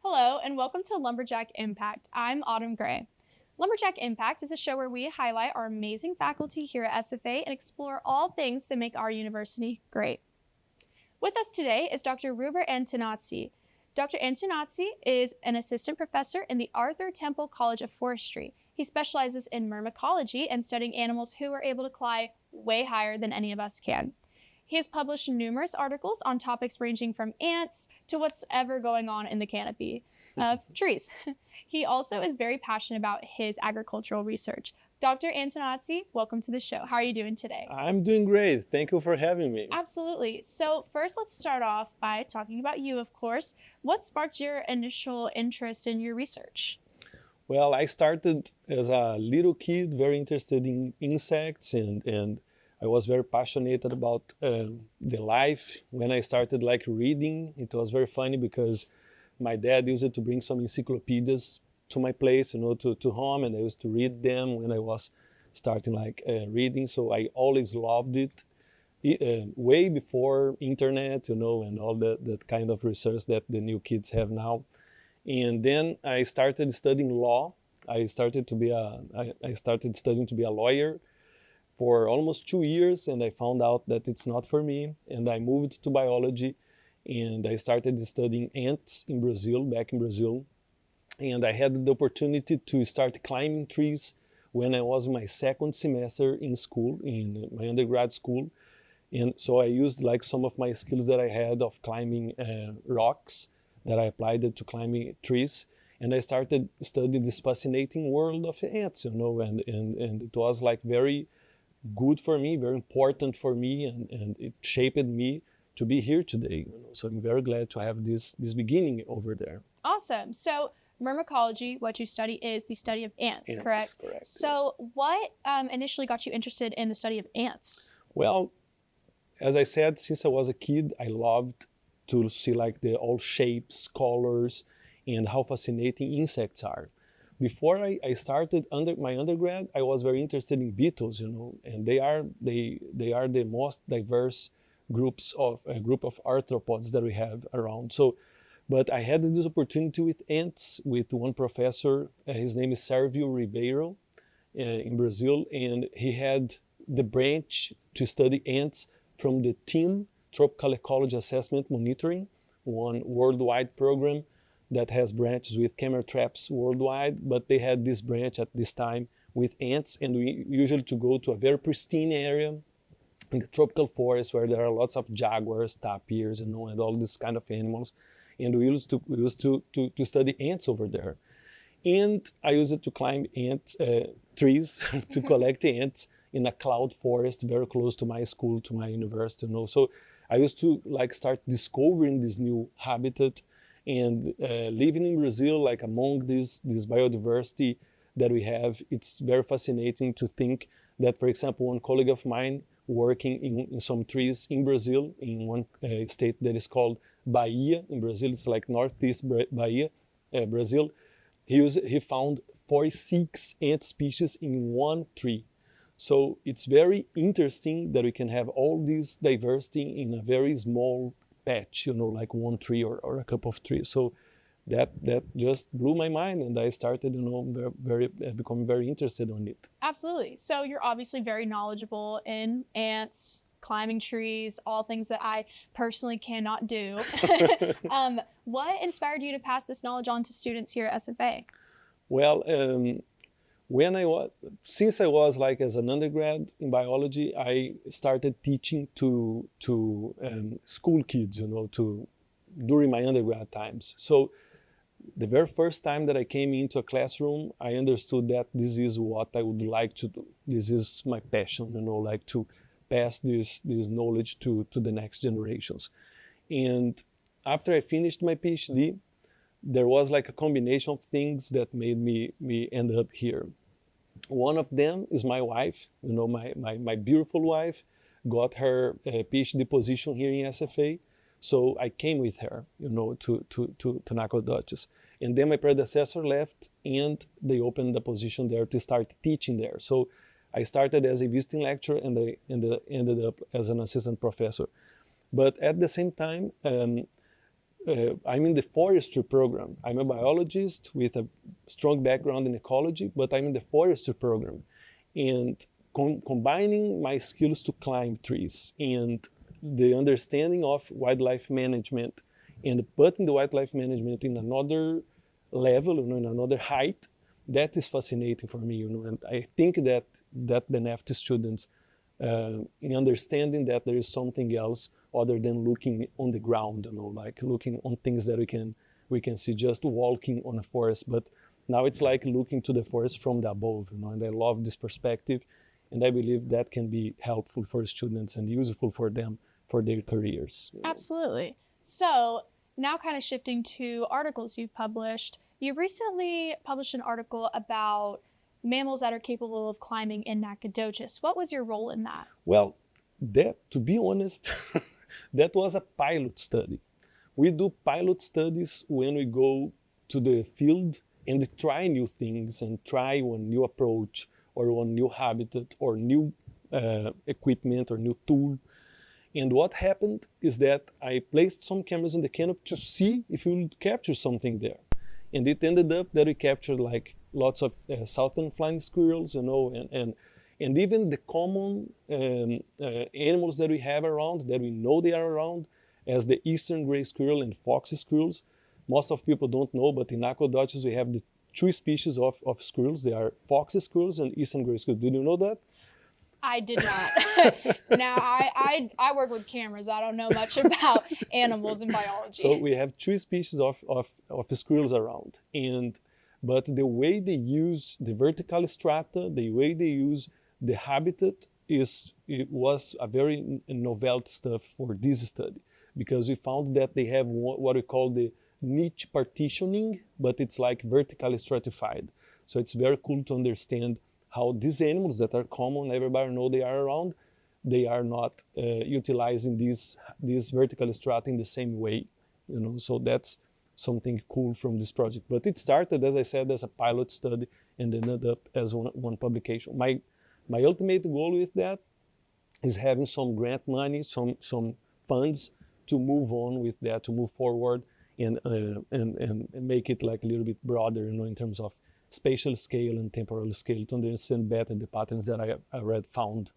Hello, and welcome to Lumberjack Impact. I'm Autumn Gray. Lumberjack Impact is a show where we highlight our amazing faculty here at SFA and explore all things that make our university great. With us today is Dr. Reuber Antoniazzi. Dr. Antoniazzi is an assistant professor in the Arthur Temple College of Forestry. He specializes in myrmecology and studying animals who are able to fly way higher than any of us can. He has published numerous articles on topics ranging from ants to what's ever going on in the canopy of trees. He also is very passionate about his agricultural research. Dr. Antoniazzi, welcome to the show. How are you doing today? I'm doing great. Thank you for having me. Absolutely. So first, let's start off by talking about you, of course. What sparked your initial interest in your research? Well, I started as a little kid, very interested in insects, and I was very passionate about the life. When I started reading, it was very funny because my dad used to bring some encyclopedias to my place, to home, and I used to read them when I was starting reading. So I always loved it, way before internet, and all that kind of research that the new kids have now. And then I started studying law. I started studying to be a lawyer for almost 2 years, and I found out that it's not for me, and I moved to biology, and I started studying ants in Brazil, back in Brazil, and I had the opportunity to start climbing trees when I was in my second semester in school, in my undergrad school, and so I used some of my skills that I had of climbing rocks that I applied it to climbing trees, and I started studying this fascinating world of ants, and it was very good for me, very important for me, and it shaped me to be here today. So I'm very glad to have this beginning over there. Awesome. So myrmecology, what you study is the study of ants, correct? Correct. So what initially got you interested in the study of ants? Well, as I said, since I was a kid, I loved to see all shapes, colors, and how fascinating insects are. Before I started my undergrad, I was very interested in beetles, and they are the most diverse group of arthropods that we have around. So, but I had this opportunity with ants with one professor. His name is Sérgio Ribeiro, in Brazil, and he had the branch to study ants from the TEAM, Tropical Ecology Assessment Monitoring, one worldwide program that has branches with camera traps worldwide, but they had this branch at this time with ants, and we usually to go to a very pristine area in the tropical forest where there are lots of jaguars, tapirs, and all these kind of animals, and we used to study ants over there. And I used it to climb trees to collect ants in a cloud forest very close to my school, to my university. So I used to start discovering this new habitat, and living in Brazil, among this biodiversity that we have, it's very fascinating to think that, for example, one colleague of mine working in some trees in Brazil, in one state that is called Bahia, in Brazil, it's northeast Bahia, Brazil, he found 46 ant species in one tree. So it's very interesting that we can have all this diversity in a very small patch, like one tree or a couple of trees. So that just blew my mind, and I started, becoming very interested on it. Absolutely. So you're obviously very knowledgeable in ants, climbing trees, all things that I personally cannot do. What inspired you to pass this knowledge on to students here at SFA? Well, since I was as an undergrad in biology, I started teaching to school kids, during my undergrad times. So the very first time that I came into a classroom, I understood that this is what I would like to do. This is my passion, to pass this knowledge to the next generations. And after I finished my PhD, there was a combination of things that made me end up here. One of them is my wife. My beautiful wife got her PhD position here in SFA, so I came with her, to Nacogdoches. And then my predecessor left, and they opened the position there to start teaching there. So I started as a visiting lecturer, and I ended up as an assistant professor. But at the same time, I'm in the forestry program. I'm a biologist with a strong background in ecology, but I'm in the forestry program. And combining my skills to climb trees and the understanding of wildlife management and putting the wildlife management in another level, in another height, that is fascinating for me, and I think that benefits students in understanding that there is something else other than looking on the ground, like looking on things that we can see just walking on a forest. But now it's like looking to the forest from the above, and I love this perspective, and I believe that can be helpful for students and useful for them for their careers. Absolutely. So now kind of shifting to articles you've published. You recently published an article about mammals that are capable of climbing in Nacogdoches. What was your role in that? Well, that, to be honest, that was a pilot study. We do pilot studies when we go to the field and try new things and try one new approach or one new habitat or new equipment or new tool. And what happened is that I placed some cameras in the canopy to see if we would capture something there. And it ended up that we captured like lots of southern flying squirrels, and even the common animals that we have around, that we know they are around, as the eastern gray squirrel and fox squirrels. Most of people don't know, but in Nacogdoches we have the two species of squirrels. They are fox squirrels and eastern gray squirrels. Did you know that? I did not. Now, I work with cameras. I don't know much about animals and biology. So we have two species of squirrels around. But the way they use the vertical strata, the way they use the habitat, it was a very novel stuff for this study, because we found that they have what we call the niche partitioning, but it's like vertically stratified. So it's very cool to understand how these animals that are common, everybody know they are around, they are not utilizing these vertical strata in the same way, So that's something cool from this project. But it started, as I said, as a pilot study and ended up as one publication. My ultimate goal with that is having some grant money, some funds to move on with that, to move forward and make it like a little bit broader, in terms of spatial scale and temporal scale, to understand better the patterns that I already found,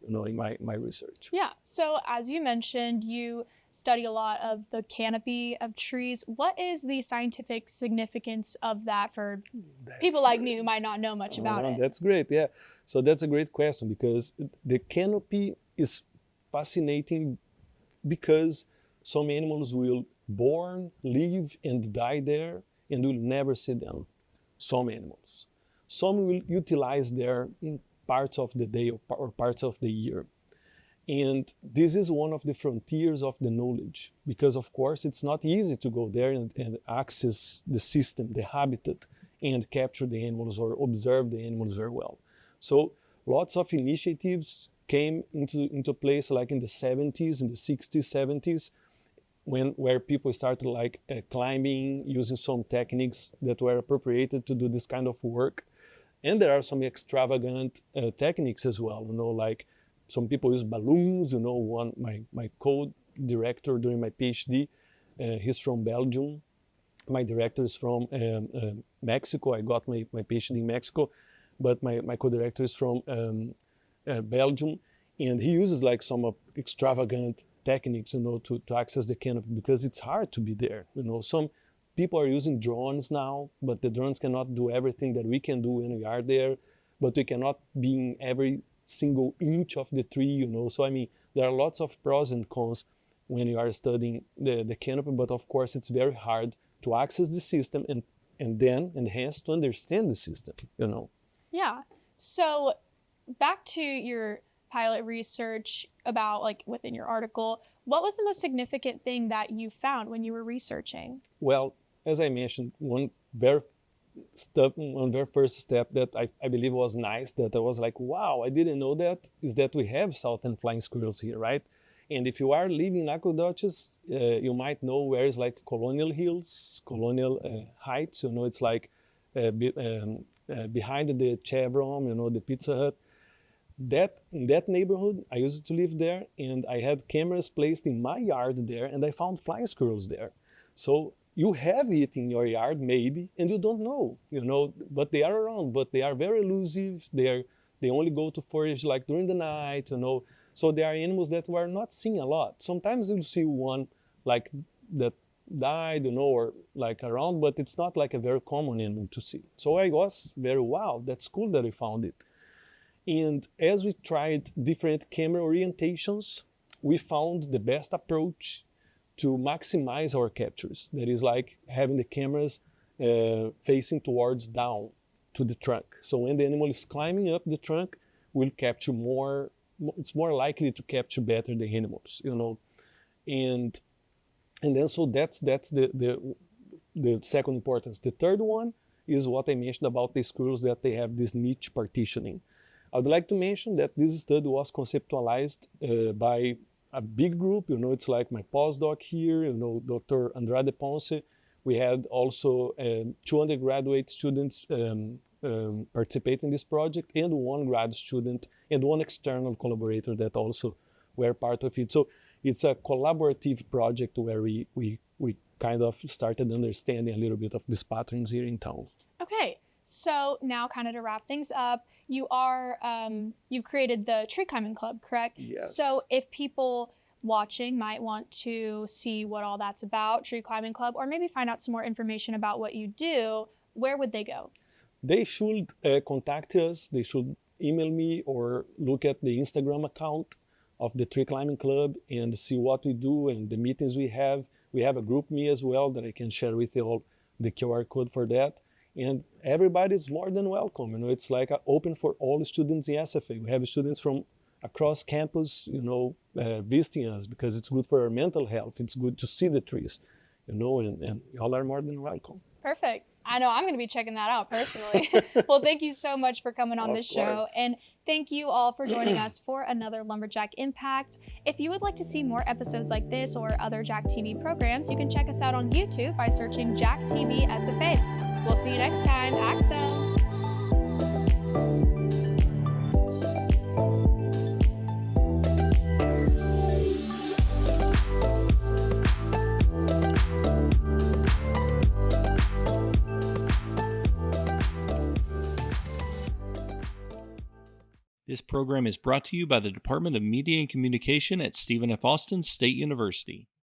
in my research. Yeah. So as you mentioned, you study a lot of the canopy of trees. What is the scientific significance of that for people like me who might not know much about it? That's great. Yeah. So that's a great question, because the canopy is fascinating because some animals will born, live, and die there, and we'll never see them. Some animals. Some will utilize there in parts of the day or parts of the year. And this is one of the frontiers of the knowledge, because of course it's not easy to go there and access the system, the habitat, and capture the animals or observe the animals very well. So lots of initiatives came into place like in the 70s, in the 60s, 70s, where people started like climbing, using some techniques that were appropriated to do this kind of work. And there are some extravagant techniques as well, like some people use balloons, my co-director during my PhD, he's from Belgium. My director is from Mexico. I got my PhD in Mexico, but my co-director is from Belgium. And he uses like some extravagant techniques, to access the canopy, because it's hard to be there. Some people are using drones now, but the drones cannot do everything that we can do when we are there, but we cannot be in every single inch of the tree, So I mean, there are lots of pros and cons when you are studying the canopy, but of course it's very hard to access the system and then enhance to understand the system, Yeah. So back to your pilot research about like within your article, what was the most significant thing that you found when you were researching? Well, as I mentioned, one very first step that I believe was nice, that I was like, wow, I didn't know that, is that we have southern flying squirrels here, right? And if you are living in Nacogdoches, you might know where is like Colonial Hills, Colonial Heights, it's like behind the Chevron, the Pizza Hut. In that neighborhood, I used to live there, and I had cameras placed in my yard there, and I found flying squirrels there. So you have it in your yard maybe, and you don't know, but they are around, but they are very elusive. They only go to forage like during the night, So they are animals that we are not seeing a lot. Sometimes you'll see one like that died, or like around, but it's not like a very common animal to see. So I was very, wow, that's cool that we found it. And as we tried different camera orientations, we found the best approach to maximize our captures. That is like having the cameras facing towards down to the trunk. So when the animal is climbing up the trunk, we'll capture more. It's more likely to capture better the animals, And then so that's the second importance. The third one is what I mentioned about the squirrels, that they have this niche partitioning. I would like to mention that this study was conceptualized by a big group. It's like my postdoc here, Dr. Andrade Ponce. We had also 2 undergraduate students participate in this project, and 1 grad student and 1 external collaborator that also were part of it. So it's a collaborative project where we kind of started understanding a little bit of these patterns here in town. Okay, so now kind of to wrap things up, you've created the Tree Climbing Club, correct? Yes. So if people watching might want to see what all that's about, Tree Climbing Club, or maybe find out some more information about what you do, where would they go? They should contact us. They should email me or look at the Instagram account of the Tree Climbing Club and see what we do and the meetings we have. We have a group me as well that I can share with you all the QR code for that. And everybody is more than welcome. It's like open for all students in SFA. We have students from across campus, visiting us because it's good for our mental health. It's good to see the trees, and y'all are more than welcome. Perfect. I know I'm going to be checking that out personally. Well, thank you so much for coming on this show. And thank you all for joining us for another Lumberjack Impact. If you would like to see more episodes like this or other Jack TV programs, you can check us out on YouTube by searching Jack TV SFA. We'll see you next time. Axel. This program is brought to you by the Department of Media and Communication at Stephen F. Austin State University.